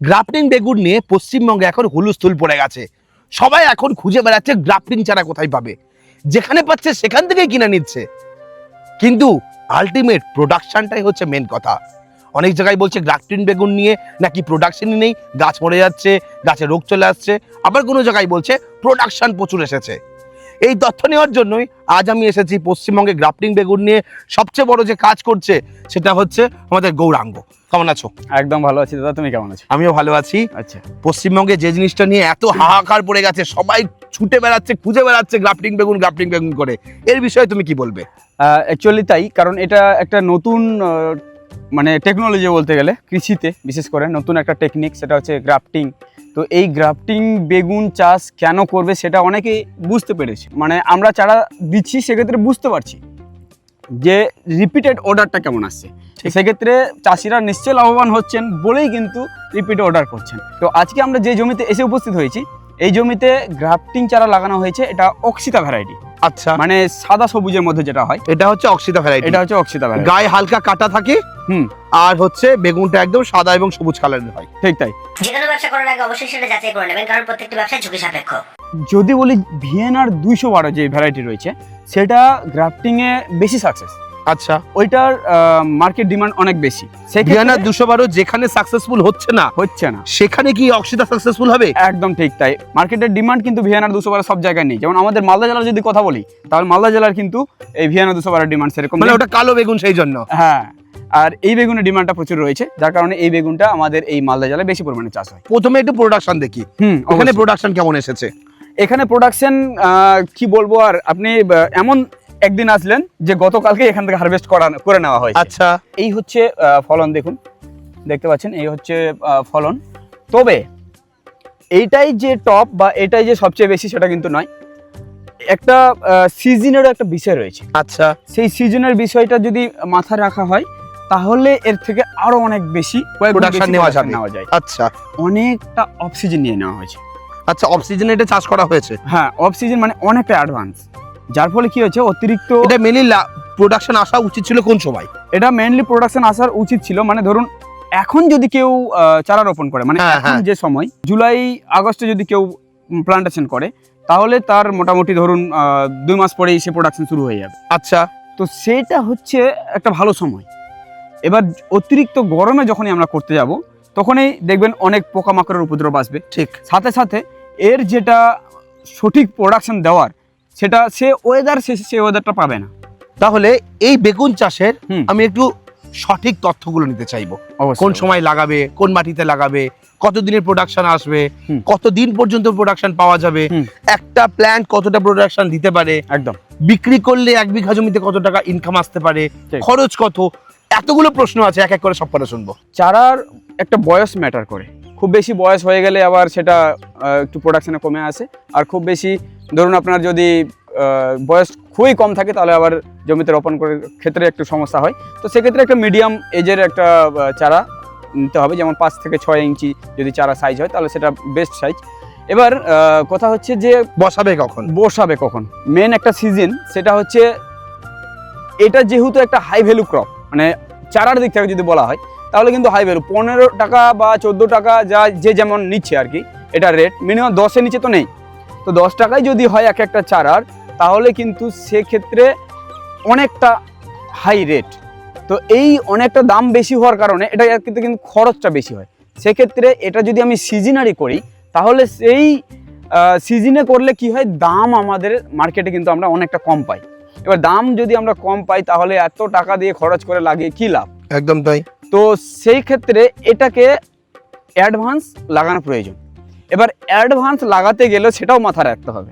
Grafting বেগুন নিয়ে পশ্চিমবঙ্গে এখন হুলস্থুল পড়ে গেছে। সবাই এখন খুঁজে বেড়াচ্ছে গ্রাফটিং চারা কোথায় পাবে, যেখানে পাচ্ছে সেখান থেকেই কিনে নিচ্ছে। কিন্তু আলটিমেট প্রোডাকশনটাই হচ্ছে মেন কথা। অনেক জায়গায় বলছে গ্রাফটিং বেগুন নিয়ে নাকি প্রোডাকশনই নেই, গাছ মরে যাচ্ছে, গাছে রোগ চলে আসছে। আবার কোনো জায়গায় বলছে প্রোডাকশন প্রচুর এসেছে। এই তথ্য নেওয়ার জন্যই আজ আমি এসেছি পশ্চিমবঙ্গে গ্রাফটিং বেগুন নিয়ে সবচেয়ে বড় যে কাজ করছে সেটা হচ্ছে আমাদের গৌরাঙ্গ। কেমন আছো? একদম ভালো আছি দাদা, তুমি কেমন আছো? আমিও ভালো আছি। আচ্ছা, পশ্চিমবঙ্গে যে জিনিসটা নিয়ে এত হাহাকার পড়ে গেছে, সবাই ছুটে বেড়াচ্ছে, খুঁজে বেড়াচ্ছে গ্রাফটিং বেগুন করে, এর বিষয়ে তুমি কি বলবে? অ্যাকচুয়ালি তাই, কারণ এটা একটা নতুন মানে টেকনোলজি বলতে গেলে, কৃষিতে বিশেষ করে নতুন একটা টেকনিক, সেটা হচ্ছে গ্রাফটিং। তো এই গ্রাফটিং বেগুন চাষ কেন করবে সেটা অনেকেই বুঝতে পেরেছে। মানে আমরা চারা দিচ্ছি, সেক্ষেত্রে বুঝতে পারছি যে রিপিটেড অর্ডারটা কেমন আসছে। সেক্ষেত্রে চাষিরা নিশ্চয়ই লাভবান হচ্ছেন বলেই কিন্তু রিপিট অর্ডার করছেন। তো আজকে আমরা যে জমিতে এসে উপস্থিত হয়েছি, এই জমিতে গ্রাফটিং চারা লাগানো হয়েছে। এটা অক্সিতা ভ্যারাইটি। আচ্ছা, মানে সাদা সবুজের মধ্যে যেটা হয়, এটা হচ্ছে অক্সিতা ভ্যারাইটি। এটা হচ্ছে অক্সিতা ভ্যারাইটি। গায়ে হালকা কাটা থাকে, আর হচ্ছে বেগুনটা একদম সাদা এবং সবুজ কালারের হয়। ঠিক তাই। যে কোনো ব্যবসা করার আগে অবশ্যই সেটা যাচাই করে নেবেন, কারণ প্রত্যেকটি ব্যবসা ঝুঁকি সাপেক্ষ। যদি বলি ভিয়েনার 212 যে ভ্যারাইটি রয়েছে, সেটা গ্রাফটিং এ বেশি সাকসেস। আচ্ছা, ওইটার মার্কেট ডিমান্ড অনেক বেশি। ভিয়েনার 212 যেখানে সাকসেসফুল হচ্ছে না সেখানে কি অক্সিতা সাকসেসফুল হবে? একদম ঠিক তাই। মার্কেটের ডিমান্ড কিন্তু ভিয়েনার 212 সব জায়গায় নেই। যেমন আমাদের মালদা জেলার যদি কথা বলি, তাহলে মালদা জেলার কিন্তু এই ভিয়েনার 212 ডিমান্ড সেরকম, মানে ওটা কালো বেগুন সেই জন্য। হ্যাঁ, আর এই বেগুনের ডিমান্ডটা প্রচুর রয়েছে, যার কারণে এই বেগুনটা আমাদের এই মালদা জেলায় বেশি পরিমাণে চাষ হয়। প্রথমে একটু প্রোডাকশন দেখি, ওখানে প্রোডাকশন কেমন এসেছে? এখানে প্রোডাকশন কি বলবো আর, আপনি এমন একদিন আসলেন যে গতকালকে এখান থেকে হারভেস্ট করে নেওয়া হয়েছে। আচ্ছা, এই হচ্ছে ফলন, দেখুন, দেখতে পাচ্ছেন, এই হচ্ছে ফলন। তবে এইটাই যে টপ বা এটাই যে সবচেয়ে বেশি সেটা কিন্তু নয়। একটা সিজনেরও একটা বিষয় রয়েছে। আচ্ছা, সেই সিজনের বিষয়টা যদি মাথায় রাখা হয়, তাহলে এর থেকে আরো অনেক বেশি প্রোডাকশন নেওয়া যায়। আচ্ছা, অনেকটা অফ সিজন নিয়ে নেওয়া হয়েছে। আচ্ছা, অফ সিজনে এটা চাষ করা হয়েছে? হ্যাঁ, অফ সিজন মানে অনেকটা অ্যাডভান্স, যার ফলে কি হচ্ছে, অতিরিক্ত এটা মেনলি প্রোডাকশন আসা উচিত ছিল কোন সময়? এটা মেইনলি প্রোডাকশন আসার উচিত ছিল, মানে ধরুন এখন যদি কেউ চারা রোপণ করে, মানে এখন যে সময় জুলাই আগস্টে যদি কেউ প্লান্টেশন করে, তাহলে তার মোটামুটি ধরুন 2 মাস পরেই সে প্রোডাকশন শুরু হয়ে যাবে। আচ্ছা, তো সেটা হচ্ছে একটা ভালো সময়। এবার অতিরিক্ত গরমে যখনই আমরা করতে যাব, তখনই দেখবেন অনেক পোকামাকড়ের উপদ্রব আসবে। ঠিক, সাথে সাথে এর যেটা সঠিক প্রোডাকশন দেওয়ার, সেটা সে ওয়েদারটা পাবে না। তাহলে এই বেগুন চাষের আমি একটু সঠিক তথ্যগুলো নিতে চাইবো। কোন সময় লাগাবে, কোন মাটিতে লাগাবে, কতদিনের প্রোডাকশন আসবে, কতদিন পর্যন্ত প্রোডাকশন পাওয়া যাবে, একটা প্ল্যান্ট কতটা প্রোডাকশন দিতে পারে, একদম বিক্রি করলে 1 বিঘা জমিতে কত টাকা ইনকাম আসতে পারে, খরচ কত, এতগুলো প্রশ্ন আছে, এক এক করে সবকটা শুনবো। চারার একটা বয়স ম্যাটার করে। খুব বেশি বয়স হয়ে গেলে আবার সেটা একটু প্রোডাকশনে কমে আসে, আর খুব বেশি ধরুন আপনার যদি বয়স খুবই কম থাকে, তাহলে আবার জমিতে রোপণ করার ক্ষেত্রে একটু সমস্যা হয়। তো সেক্ষেত্রে একটা মিডিয়াম এজের একটা চারা নিতে হবে, যেমন 5 থেকে 6 ইঞ্চি যদি চারা সাইজ হয়, তাহলে সেটা বেস্ট সাইজ। এবার কথা হচ্ছে যে বসাবে কখন মেন একটা সিজন, সেটা হচ্ছে এটা যেহেতু একটা হাই ভ্যালু ক্রপ, মানে চারার দিক থেকে যদি বলা হয়, তাহলে কিন্তু হাই ভ্যালু। 15 টাকা বা 14 টাকা যা যে যেমন নিচ্ছে আর কি, এটা রেট মিনিমাম 10-এর নিচে তো নেই। তো 10 টাকায় যদি হয় এক একটা চারার, তাহলে কিন্তু সেক্ষেত্রে অনেকটা হাই রেট। তো এই অনেকটা দাম বেশি হওয়ার কারণে এটা কিন্তু খরচটা বেশি হয়। সেক্ষেত্রে এটা যদি আমি সিজনারি করি, তাহলে সেই সিজনে করলে কি হয়, দাম আমাদের মার্কেটে কিন্তু আমরা অনেকটা কম পাই। এবার দাম যদি আমরা কম পাই, তাহলে এত টাকা দিয়ে খরচ করে লাগিয়ে কি লাভ? একদম তাই। তো সেই ক্ষেত্রে এটাকে অ্যাডভান্স লাগানো প্রয়োজন। এবার অ্যাডভান্স লাগাতে গেলে সেটাও মাথায় রাখতে হবে।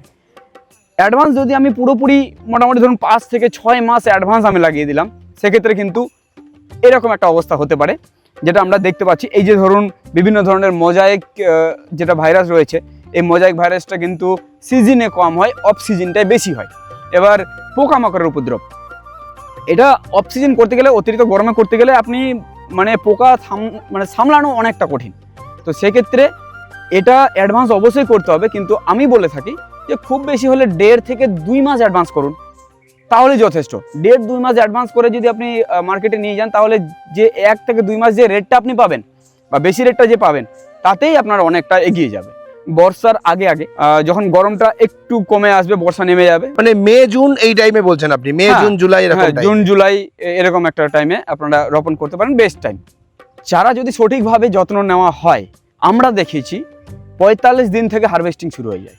অ্যাডভান্স যদি আমি পুরোপুরি মোটামুটি ধরুন 5 থেকে 6 মাস অ্যাডভান্স আমি লাগিয়ে দিলাম, সেক্ষেত্রে কিন্তু এরকম একটা অবস্থা হতে পারে, যেটা আমরা দেখতে পাচ্ছি। এই যে ধরুন বিভিন্ন ধরনের মোজাইক যেটা ভাইরাস রয়েছে, এই মোজাইক ভাইরাসটা কিন্তু সিজনে কম হয়, অফ সিজনটাই বেশি হয়। এবার পোকামাকড়ের উপদ্রব, এটা অফ সিজন করতে গেলে, অতিরিক্ত গরমে করতে গেলে আপনি মানে পোকা সামলানো অনেকটা কঠিন। তো সেক্ষেত্রে এটা অ্যাডভান্স অবশ্যই করতে হবে, কিন্তু আমি বলে থাকি যে খুব বেশি হলে 1.5 থেকে 2 মাস অ্যাডভান্স করুন, তাহলে যথেষ্ট। 1.5-2 মাস অ্যাডভান্স করে যদি আপনি মার্কেটে নিয়ে যান, তাহলে যে 1 থেকে 2 মাস যে রেটটা আপনি পাবেন বা বেশি রেটটা যে পাবেন, তাতেই আপনার অনেকটা এগিয়ে যাবে। বর্ষার আগে আগে যখন গরমটা একটু কমে আসবে, বর্ষা নেমে যাবে, মানে মে জুন এই টাইমে বলছেন আপনি, মে হ্যাঁ, জুন জুলাই এরকম হ্যাঁ, time? জুন জুলাই এরকম একটা টাইমে আপনারা রোপণ করতে পারেন, বেস্ট টাইম। চারা যদি সঠিকভাবে যত্ন নেওয়া হয়, আমরা দেখেছি 45 দিন থেকে হারভেস্টিং শুরু হয়ে যায়।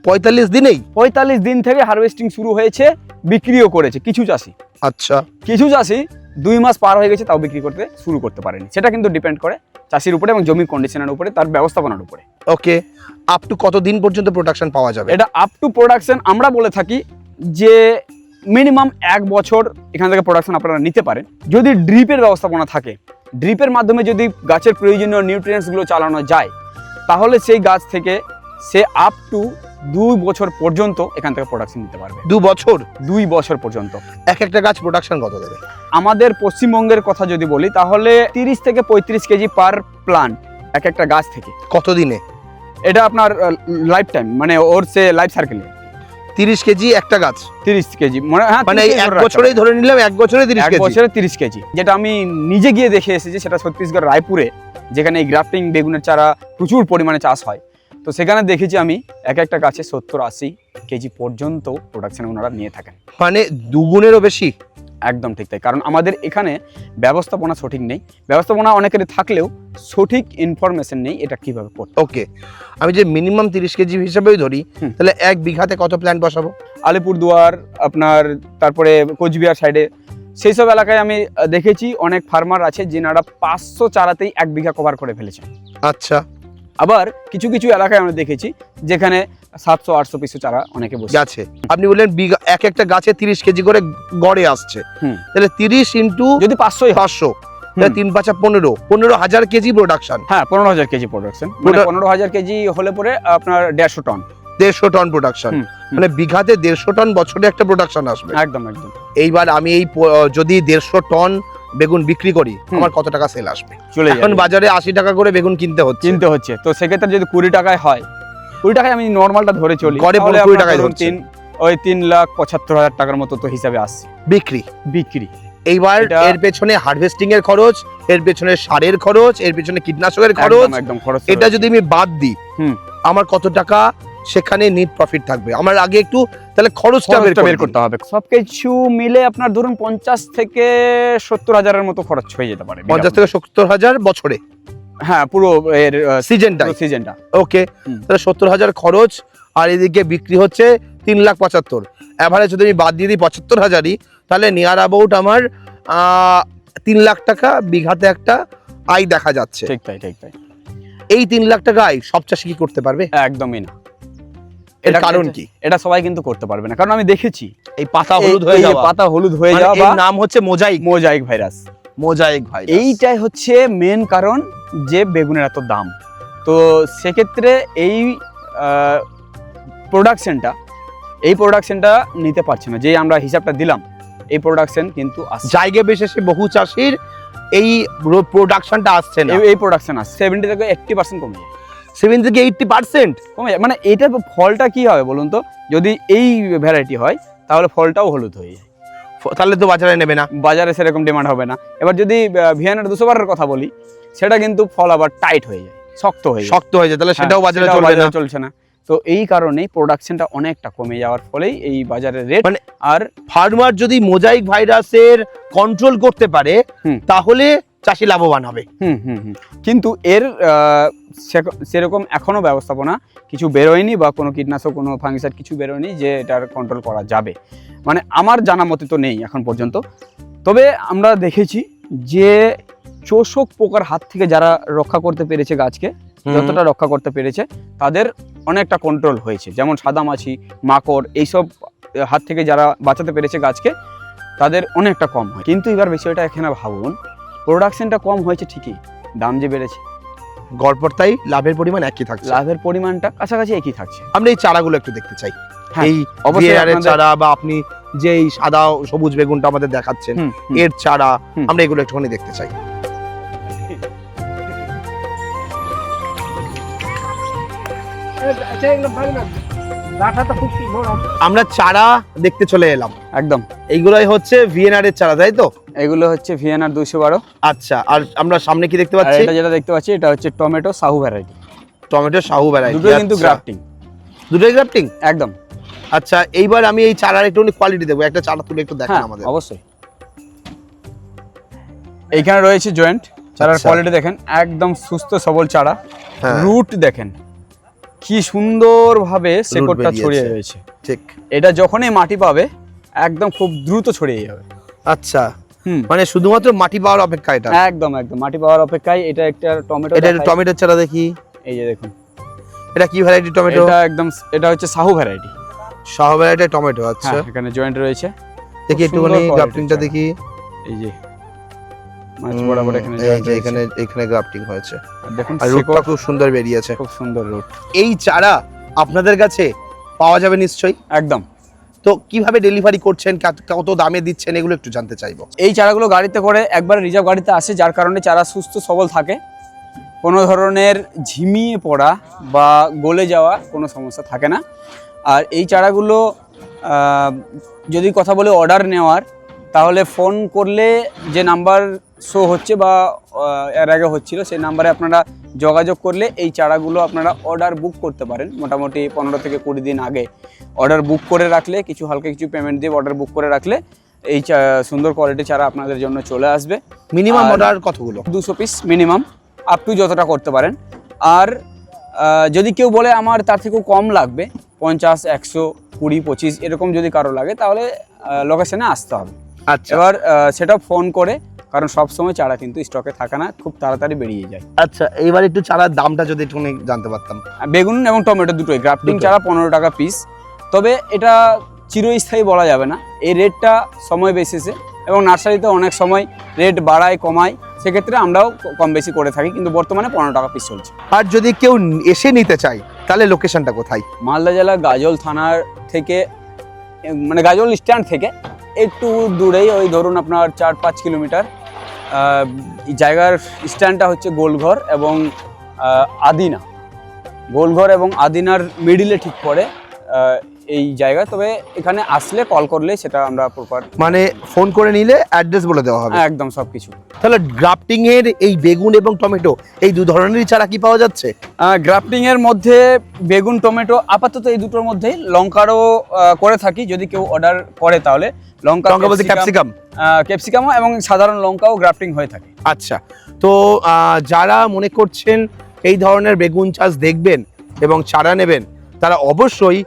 45 দিনেই? 45 দিন থেকে হারভেস্টিং শুরু হয়েছে, বিক্রিও করেছে কিছু চাষি। আচ্ছা, কিছু চাষি 2 মাস পার হয়ে গেছে তাও বিক্রি করতে শুরু করতে পারেনি। সেটা কিন্তু ডিপেন্ড করে চাষির উপরে এবং জমির কন্ডিশনের উপরে, তার ব্যবস্থাপনার উপরে। ওকে, আপ টু কত দিন পর্যন্ত প্রোডাকশন পাওয়া যাবে? এটা আপ টু প্রোডাকশন আমরা বলে থাকি যে মিনিমাম 1 বছর এখান থেকে প্রোডাকশন আপনারা নিতে পারেন, যদি ড্রিপের ব্যবস্থাপনা থাকে। ড্রিপের মাধ্যমে যদি গাছের প্রয়োজনীয় নিউট্রিয়েন্টসগুলো চালানো যায়, তাহলে সেই গাছ থেকে সে আপ টু 2 বছর পর্যন্ত এখান থেকে প্রোডাকশন নিতে পারবে। 2 বছর? 2 বছর পর্যন্ত। এক একটা গাছ প্রোডাকশন কত দেবে? আমাদের পশ্চিমবঙ্গের কথা যদি বলি, তাহলে 30 থেকে 35 কেজি পার প্লান্ট এক একটা গাছ থেকে। কত দিনে? এটা আপনার লাইফ টাইম, মানে ওর সে লাইফ সার্কেলে 30 কেজি একটা গাছ? 30 কেজি হ্যাঁ, মানে এই 1 বছরেই ধরে নিলাম, 1 বছরে 30 এক কেজি? বছরে 30 কেজি। যেটা আমি নিজে গিয়ে দেখে এসেছি, সেটা ছত্তিশগড় রায়পুরে, যেখানে এই গ্রাফটিং বেগুনের চারা প্রচুর পরিমাণে চাষ হয়। তো সেখানে দেখেছি আমি এক একটা গাছে 70-80 কেজি পর্যন্ত প্রোডাকশন ওনারা নিয়ে থাকেন। মানে দুগুণেরও বেশি? একদম ঠিক তাই, কারণ আমাদের এখানে ব্যবস্থাপনা সঠিক নেই। ব্যবস্থাপনা অনেকের থাকলেও সঠিক ইনফরমেশন নেই এটা কিভাবে করতে। ওকে, আমি যে মিনিমাম 30 কেজি হিসাবেই ধরি, তাহলে 1 বিঘাতে কত প্ল্যান্ট বসাবো? আলিপুরদুয়ার আপনার, তারপরে কোচবিহার সাইডে, সেই সব এলাকায় আমি দেখেছি অনেক ফার্মার আছে যেনারা 500 চারাতেই 1 বিঘা কভার করে ফেলেছে। আচ্ছা, আবার কিছু কিছু এলাকায় আমরা দেখেছি যেখানে 700-800 পিস চারা অনেকে বসে। গাছে আপনি বললেন বিঘা এক একটা গাছে 30 কেজি করে গড়ে আসছে, তাহলে 30 ইন্টু যদি 500 500, তাহলে 3 5 15,000 কেজি প্রোডাকশন। হ্যাঁ, 15,000 কেজি প্রোডাকশন, মানে 15,000 কেজি হলে পরে আপনার 150 টন। 150 টন প্রোডাকশন, মানে বিঘাতে 150 টন বছরে একটা প্রোডাকশন আসবে। একদম একদম। এইবার আমি এই যদি 150 টন বেগুন বিক্রি করি, আমার কত টাকা সেল আসবে? চলে এখন বাজারে 80 টাকা করে বেগুন কিনতে হচ্ছে। তো সেক্ষেত্রে যদি 20 টাকায় হয়, 20 টাকায় আমি নর্মালটা ধরে চলি, গড়ে 20 টাকায় হচ্ছে। ওই 3,75,000 টাকার মতো তো হিসাবে আসছে বিক্রি। এইবার এর পেছনে হারভেস্টিং এর খরচ, এর পেছনে সারের খরচ, এর পেছনে কীটনাশকের খরচ, একদম খরচ। এটা যদি আমি বাদ দিই, আমার কত টাকা সেখানে নেট প্রফিট থাকবে? আমার আগে একটু তাহলে খরচটা বের করতে হবে। সবকিছু মিলে আপনার ধরুন 50 থেকে 70 হাজারের মতো খরচ হয়ে যেতে পারে। 50 থেকে 70,000 বছরে? হ্যাঁ, পুরো এর সিজনটা। ওকে, তাহলে 70,000 খরচ, আর এদিকে বিক্রি হচ্ছে 3,75,000। এভারেজ যদি আমি বাদ দিয়ে দিই 75,000ই, তাহলে নিয়ার অ্যাবাউট আমার 3 লাখ টাকা বিঘাতে একটা আয় দেখা যাচ্ছে। ঠিক তাই। এই 3 লাখ টাকা আয় সব চাষি কি করতে পারবে? একদমই না। এর কারণ কি? এটা সবাই কিন্তু করতে পারবে না, কারণ আমি দেখেছি এই পাতা হলুদ হয়ে যাওয়া, এর নাম হচ্ছে মোজাইক ভাইরাস। এইটাই হচ্ছে মেন কারণ যে বেগুনের এত দাম। তো সেক্ষেত্রে এই প্রোডাকশনটা নিতে পারছে না, যে আমরা হিসাবটা দিলাম, এই প্রোডাকশন কিন্তু জায়গা বিশেষে বহু চাষির এই প্রোডাকশনটা আসছে না। এই প্রোডাকশন আসছে 70 থেকে 80% কমে যায়। 70 থেকে 80% কমে যায়, মানে এটার ফলটা কি হবে বলুন তো? যদি এই ভ্যারাইটি হয় তাহলে ফলটাও হলুদ হয়ে যায়, তাহলে তো বাজারে নেবে না, বাজারে সেরকম ডিমান্ড হবে না। এবার যদি ভিয়েনার 212 কথা বলি, সেটা কিন্তু ফল আবার টাইট হয়ে যায়, শক্ত হয়ে যায়, তাহলে সেটাও বাজারে চলছে না। তো এই কারণেই প্রোডাকশনটা অনেকটা কমে যাওয়ার ফলেই এই বাজারের রেট। মানে আর ফার্মার যদি মোজাইক ভাইরাসের কন্ট্রোল করতে পারে, তাহলে চাষি লাভবান হবে। কিন্তু এর সেরকম এখনো ব্যবস্থাপনা কিছু বেরোয়নি, বা কোনো কীটনাশক, কোনো ফাঙ্গিসাইড কিছু বেরোয়নি যে এটার কন্ট্রোল করা যাবে। মানে আমার জানা মতে তো নেই এখন পর্যন্ত। তবে আমরা দেখেছি যে চোষক পোকার হাত থেকে যারা রক্ষা করতে পেরেছে গাছকে, যতটা রক্ষা করতে পেরেছে, তাদের অনেকটা কন্ট্রোল হয়েছে। যেমন সাদামাছি, মাকড়, এইসব হাত থেকে যারা বাঁচাতে পেরেছে গাছকে, তাদের অনেকটা কম হয়। কিন্তু এবার বিষয়টা এখানে ভাবুন, প্রোডাকশনটা কম হয়েছে ঠিকই, দাম যে বেড়েছে, গড়পড় তাই লাভের পরিমাণ একই থাকছে, লাভের পরিমাণটা কাছাকাছি একই থাকছে। আমরা এই চারাগুলো একটু দেখতে চাই। এই অবশ্যই চারা, বা আপনি যে এই সাদা সবুজ বেগুনটা আমাদের দেখাচ্ছেন, এর চারা, আমরা এগুলো একটুখানি দেখতে চাই। খুব সুন্দর। আমরা চারা দেখতে চলে এলাম। একদম এইগুলাই হচ্ছে ভিয়েনারের চারা, তাই তো? এগুলো হচ্ছে ভিএনআর 212। আচ্ছা, আর আমরা সামনে কি দেখতে আর পাচ্ছি? এটা যেটা দেখতে পাচ্ছি এটা হচ্ছে tomato Sahu variety. Tomato Sahu variety, দুটোই কিন্তু গ্রাফটিং। দুটোই গ্রাফটিং একদম। আচ্ছা, এইবার আমি এই চারার একটু কোয়ালিটি দেবো, একটা চারা তুলে একটু দেখান হ্যাঁ আমাদের। অবশ্যই। এইখানে রয়েছে জয়েন্ট চারার আচ্ছা। কোয়ালিটি দেখেন, একদম সুস্থ সবল চারা। হ্যাঁ। রুট দেখেন কি সুন্দরভাবে শেকড়টা বেরিয়েছে। ছড়িয়ে রয়েছে। ঠিক। এটা যখনই মাটি পাবে একদম খুব দ্রুত ছড়িয়ে যাবে। আচ্ছা, হুম, মানে শুধুমাত্র মাটি পাওয়ার অপেক্ষা এটা? একদম একদম মাটি পাওয়ার অপেক্ষায়। এটা একটা টমেটো, এটা একটা টমেটোর চারা দেখি। এই যে দেখুন, এটা কি ভ্যারাইটি টমেটো? এটা একদম, এটা হচ্ছে সাহু ভ্যারাইটি। শাহু ভ্যারাইটির টমেটো। আচ্ছা, হ্যাঁ, এখানে জয়েন্ট রয়েছে। দেখি খুব একটুখানি সুন্দর গ্রাফটিংটা quality দেখি। এই যে মাছ বরাবর এখানে এই জয়েন্ট যে রয়েছে। এখানে গ্রাফটিং হয়েছে, আর দেখুন আর রুটটা শেকড় খুব সুন্দর বেরিয়েছে। খুব সুন্দর রুট। এই চারা আপনাদের কাছে পাওয়া যাবে নিশ্চয়ই? একদম। তো কিভাবে ডেলিভারি করছেন, কত দামে দিচ্ছেন, এগুলো একটু জানতে চাইবো। এই চারাগুলো গাড়িতে করে একবার রিজার্ভ গাড়িতে আসে, যার কারণে চারা সুস্থ সবল থাকে। কোনো ধরনের ঝিমিয়ে পড়া বা গলে যাওয়া কোনো সমস্যা থাকে না। আর এই চারাগুলো যদি কথা বলে অর্ডার নেওয়ার, তাহলে ফোন করলে যে নাম্বার শো হচ্ছে বা এর আগে হচ্ছিল সেই নাম্বারে আপনারা যোগাযোগ করলে এই চারাগুলো আপনারা অর্ডার বুক করতে পারেন। মোটামুটি 15 থেকে 20 দিন আগে অর্ডার বুক করে রাখলে, কিছু হালকা কিছু পেমেন্ট দিয়ে অর্ডার বুক করে রাখলে এই সুন্দর কোয়ালিটি চারা আপনাদের জন্য চলে আসবে। মিনিমাম আর অর্ডার কতগুলো? 200 পিস মিনিমাম, আপ টু যতটা করতে পারেন। আর যদি কেউ বলে আমার তার থেকেও কম লাগবে, 50, 100, 20, 25 এরকম যদি কারো লাগে, তাহলে লোকেশনে আসতে হবে। আচ্ছা এবার সেটা ফোন করে, কারণ সব সময় চারা কিন্তু স্টকে থাকে না, খুব তাড়াতাড়ি বেরিয়ে যায়। আচ্ছা, এইবার একটু চারার দামটা যদি একটুখানি জানতে পারতাম। বেগুন এবং টমেটো দুটোই গ্রাফটিং দুটোই। চারা 15 টাকা পিস। তবে এটা চিরস্থায়ী বলা যাবে না, এই রেটটা সময় বেসিসে, এবং নার্সারিতে অনেক সময় রেট বাড়ায় কমায়, সেক্ষেত্রে আমরাও কম বেশি করে থাকি, কিন্তু বর্তমানে 15 টাকা পিস চলছে। আর যদি কেউ এসে নিতে চায় তাহলে লোকেশনটা কোথায়? মালদা জেলা গাজল থানার থেকে, মানে গাজল স্ট্যান্ড থেকে একটু দূরেই, ওই ধরুন আপনার 4-5 কিলোমিটার। এই জায়গার স্ট্যান্ডটা হচ্ছে গোলঘর এবং আদিনা। গোলঘর এবং আদিনার মিডিলে ঠিক পড়ে এই জায়গা। তবে এখানে আসলে কল করলে সেটা আমরা প্রপার, মানে ফোন করে নিলে অ্যাড্রেস বলে দেওয়া হবে? একদম সবকিছু। তাহলে গ্রাফটিং এর এই বেগুন এবং টমেটো এই দু ধরনেরই চারা কি পাওয়া যাচ্ছে? গ্রাফটিং এর মধ্যে বেগুন টমেটো আপাতত এই দুটোর মধ্যেই, লঙ্কারও করে থাকি যদি কেউ অর্ডার করে, তাহলে লঙ্কা বলতে ক্যাপসিকাম? ক্যাপসিকামও এবং সাধারণ লঙ্কাও গ্রাফটিং হয়ে থাকে। আচ্ছা, তো যারা মনে করছেন এই ধরনের বেগুন চাষ দেখবেন এবং চারা নেবেন, তারা অবশ্যই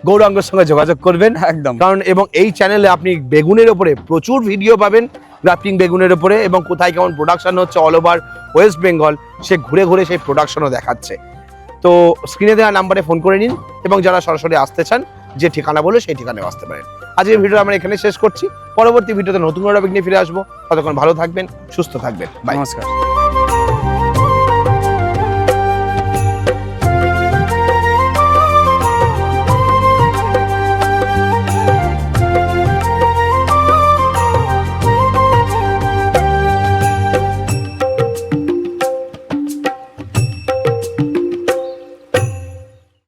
গৌরাঙ্গের সঙ্গে যোগাযোগ করবেন। একদম। কারণ এবং এই চ্যানেলে আপনি বেগুনের ওপরে প্রচুর ভিডিও পাবেন, গ্রাফটিং বেগুনের ওপরে, এবং কোথায় কেমন প্রোডাকশন হচ্ছে অল ওভার ওয়েস্ট বেঙ্গল, সে ঘুরে ঘুরে সেই প্রোডাকশনও দেখাচ্ছে। তো স্ক্রিনে দেওয়া নাম্বারে ফোন করে নিন, এবং যারা সরাসরি আসতে চান যে ঠিকানা বলে সেই ঠিকানায় আসতে পারেন। আজকের ভিডিও আমরা এখানে শেষ করছি। পরবর্তী ভিডিওতে নতুন কোনো টপিক নিয়ে ফিরে আসবো। ততক্ষণ ভালো থাকবেন, সুস্থ থাকবেন। বাই। নমস্কার।